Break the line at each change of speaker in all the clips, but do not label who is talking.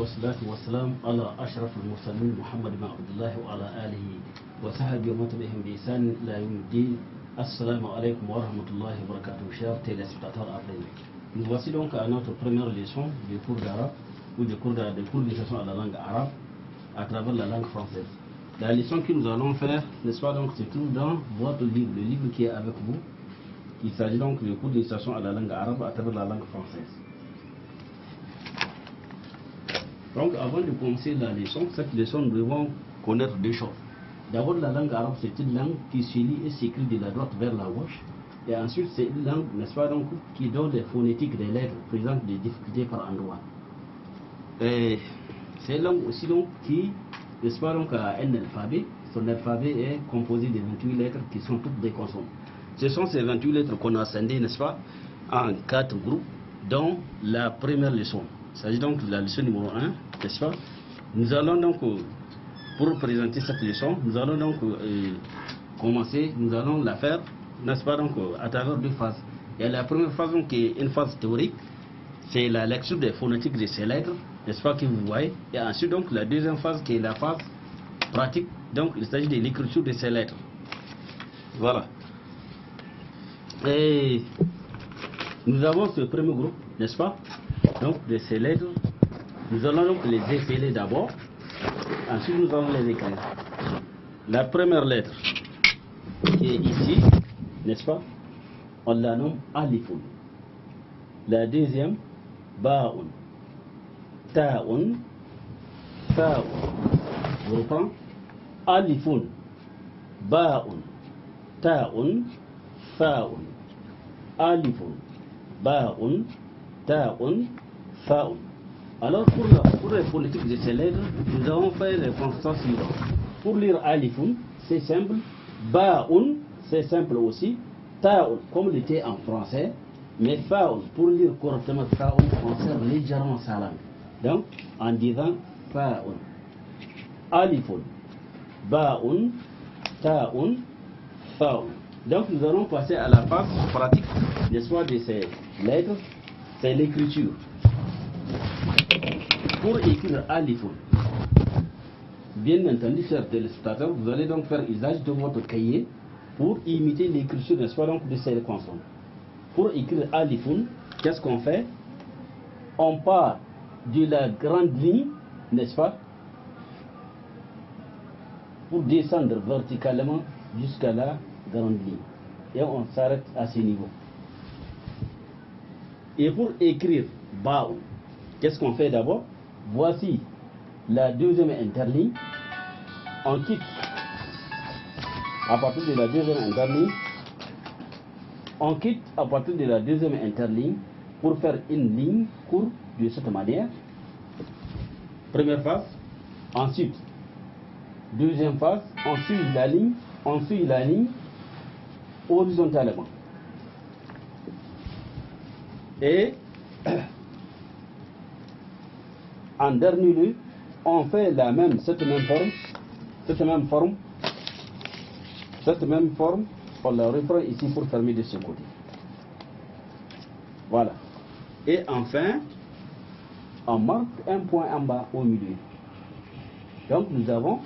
والصلاة والسلام على أشرف المرسلين محمد بن عبد الله وعلى آله وصحبه ومن تبعهم بإحسان إلى يوم الدين. Assalamu alaikum wa rahmatullahi wa barakatuh, chers téléspectateurs africains. Nous voici donc à notre première leçon du cours d'arabe ou du cours d'initiation à la langue arabe à travers la langue française. La leçon que nous allons faire, n'est-ce pas, donc se trouve dans votre livre, le livre qui est avec vous. Il s'agit donc du cours d'initiation à la langue arabe à travers la langue française. Donc avant de commencer la leçon, cette leçon, nous devons connaître deux choses. D'abord, la langue arabe, c'est une langue qui se lit et s'écrit de la droite vers la gauche. Et ensuite, c'est une langue, n'est-ce pas, donc, qui donne les phonétiques des lettres, présente des difficultés par endroit. Et c'est une langue aussi donc, qui, n'est-ce pas, donc, a un alphabet. Son alphabet est composé de 28 lettres qui sont toutes des consonnes. Ce sont ces 28 lettres qu'on a scindées, n'est-ce pas, en 4 groupes, dont la première leçon. Il s'agit donc de la leçon numéro 1, n'est-ce pas. Nous allons donc... Pour présenter cette leçon, nous allons donc commencer, nous allons la faire, n'est-ce pas, donc à travers deux phases. Et la première phase donc, qui est une phase théorique, c'est la lecture des phonétiques de ces lettres, n'est-ce pas, que vous voyez. Et ensuite donc la deuxième phase qui est la phase pratique, donc il s'agit de l'écriture de ces lettres. Voilà. Et nous avons ce premier groupe, n'est-ce pas, donc de ces lettres. Nous allons donc les épeler d'abord. Ensuite, nous allons les écrire. La première lettre qui est ici, n'est-ce pas, on la nomme alifun. La deuxième, ba'un, ta'un, fa'un. Je reprends. Alifun, ba'un, ta'un, fa'un. Alifun, ba'un, ta'un, fa'un. Alors, pour les phonétiques de ces lettres, nous avons fait les constats suivants. Pour lire alifun, c'est simple. Ba'un, c'est simple aussi. Ta'un, comme l'était en français. Mais fa'un, pour lire correctement fa'un, on sert légèrement sa langue. Donc, en disant fa'un. Alifun, ba'un, ta'un, fa'un. Donc, nous allons passer à la phase pratique, n'est-ce pas, de ces lettres. C'est l'écriture. Pour écrire alifun, bien entendu, chers téléspectateurs, vous allez donc faire usage de votre cahier pour imiter l'écriture, n'est-ce pas, donc, de ces consonnes. Pour écrire alifun, qu'est-ce qu'on fait? On part de la grande ligne, n'est-ce pas, pour descendre verticalement jusqu'à la grande ligne. Et on s'arrête à ce niveau. Et pour écrire ba'un, qu'est-ce qu'on fait d'abord? Voici la deuxième interligne. On quitte à partir de la deuxième interligne. On quitte à partir de la deuxième interligne pour faire une ligne courte de cette manière. Première phase. Ensuite, deuxième phase, on suit la ligne horizontalement. Et en dernier lieu, on fait cette même forme, on la reprend ici pour fermer de ce côté. Voilà. Et enfin, on marque un point en bas au milieu. Donc nous avons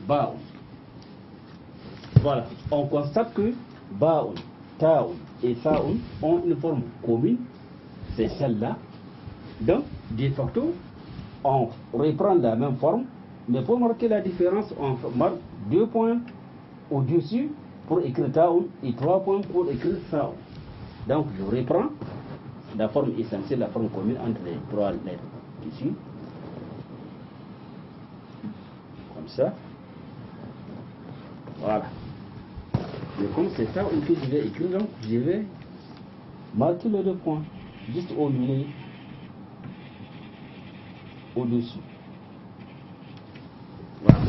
ba'un. Voilà. On constate que ba'un, ta'un et fa'un ont une forme commune. C'est celle-là. Donc, de facto, on reprend la même forme, mais pour marquer la différence, on marque 2 points au-dessus pour écrire ta'un et 3 points pour écrire fa'un. Donc, je reprends la forme essentielle, la forme commune entre les 3 lettres ici. Comme ça. Voilà. Mais comme c'est ça que je vais écrire, donc je vais marquer les 2 points, juste au milieu. Au-dessus. Voilà.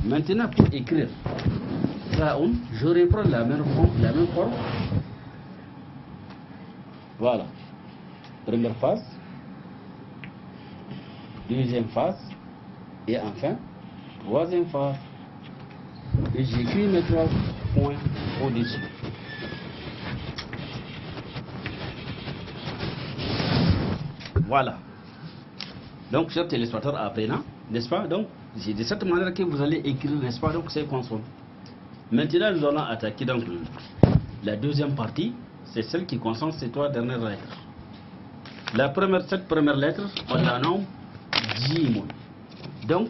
Maintenant, pour écrire fa'un, je reprends la même forme. Voilà. Première phase. Deuxième phase. Et enfin, troisième phase. Et j'écris mes 3 points au-dessus. Voilà. Donc, chers téléspectateurs apprenants, n'est-ce pas? Donc, c'est de cette manière que vous allez écrire, n'est-ce pas? Donc, ces consonnes. Maintenant, nous allons attaquer donc la deuxième partie, c'est celle qui concerne ces trois dernières lettres. Cette première lettre, on la nomme J. Donc,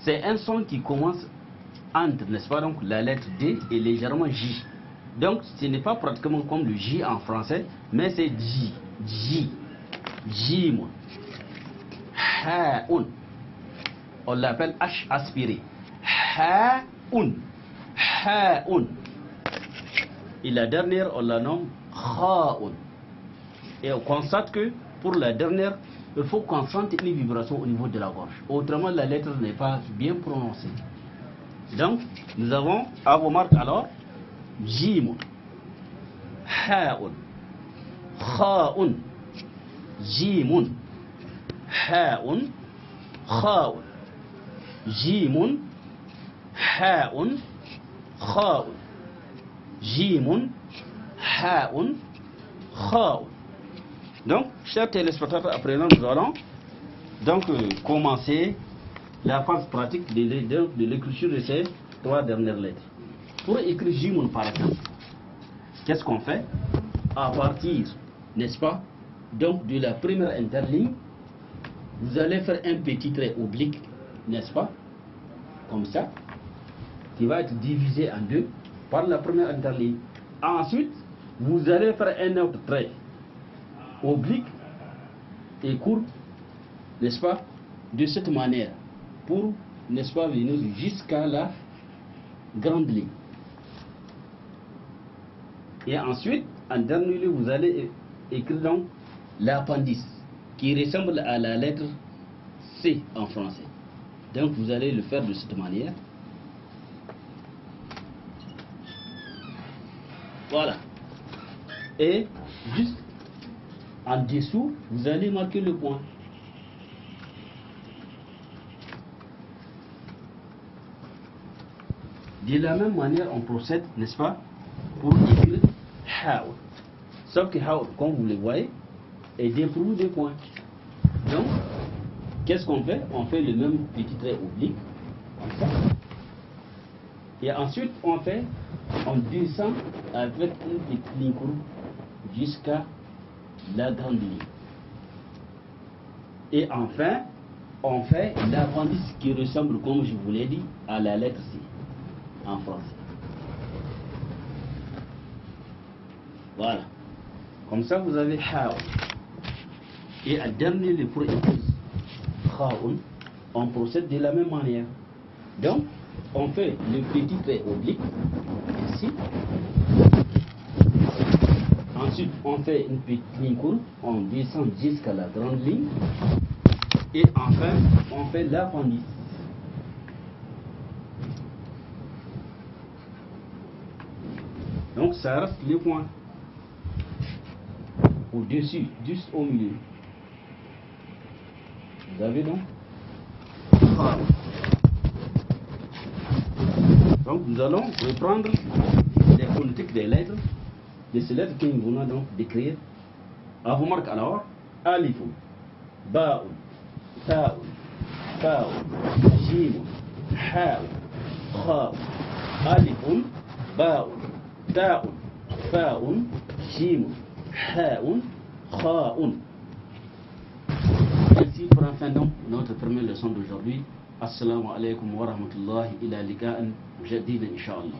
c'est un son qui commence entre, n'est-ce pas? Donc, la lettre D et légèrement J. Donc, ce n'est pas pratiquement comme le J en français, mais c'est J. J. J. Ha-un. On l'appelle H aspiré. Ha-un. Ha-un. Et la dernière, on la nomme Kha-un. Et on constate que pour la dernière, il faut qu'on sente une vibration au niveau de la gorge. Autrement, la lettre n'est pas bien prononcée. Donc, nous avons à vos marques alors Jim, Ha'un, Kha'un, Jimun, Ha'un, Kha'un, Jimun, Ha'un, Kha'un, Jimun, Ha'un, Kha'un. Donc, chers téléspectateurs, après nous allons donc commencer la phase pratique de l'écriture de ces trois dernières lettres. Pour écrire Jimun par exemple, qu'est-ce qu'on fait? À partir, n'est-ce pas, donc de la première interligne, vous allez faire un petit trait oblique, n'est-ce pas, comme ça, qui va être divisé en deux par la première interligne. Ensuite, vous allez faire un autre trait oblique et court, n'est-ce pas, de cette manière, pour, n'est-ce pas, venir jusqu'à la grande ligne. Et ensuite, en dernier lieu, vous allez écrire donc l'appendice, qui ressemble à la lettre C en français. Donc vous allez le faire de cette manière. Voilà. Et juste en dessous, vous allez marquer le point. De la même manière, on procède, n'est-ce pas, pour écrire Ha'un. Sauf que Ha'un, comme vous le voyez, est dépourvu de points. Donc, qu'est-ce qu'on fait? On fait le même petit trait oblique, comme ça. Et ensuite, on descend avec une petite ligne courbe jusqu'à la grande ligne. Et enfin, on fait l'appendice qui ressemble, comme je vous l'ai dit, à la lettre C en français. Voilà. Comme ça, vous avez Ha'un. Et à dernier, le pour écrire Kha'un, on procède de la même manière. Donc, on fait le petit trait oblique ici. Ensuite, on fait une petite ligne courbe, on descend jusqu'à la grande ligne. Et enfin, on fait l'appendice. Donc, ça reste le point. Au-dessus, juste au milieu. Vous avez donc Donc, nous allons reprendre les phonétiques des lettres, de ces lettres que nous venons donc d'écrire. À vos marques alors, Alifun, Ba'un, Ta'un, Fa'un, Jimun, Ha'un, Kha'un. Alifun, Ba'un, Ta'un, Fa'un, Jimun, Ha'un, Kha'un. Ainsi pour enfin donc notre première leçon d'aujourd'hui. Assalamu alaikum wa rahmatullahi ila liqa'in jadid inshallah.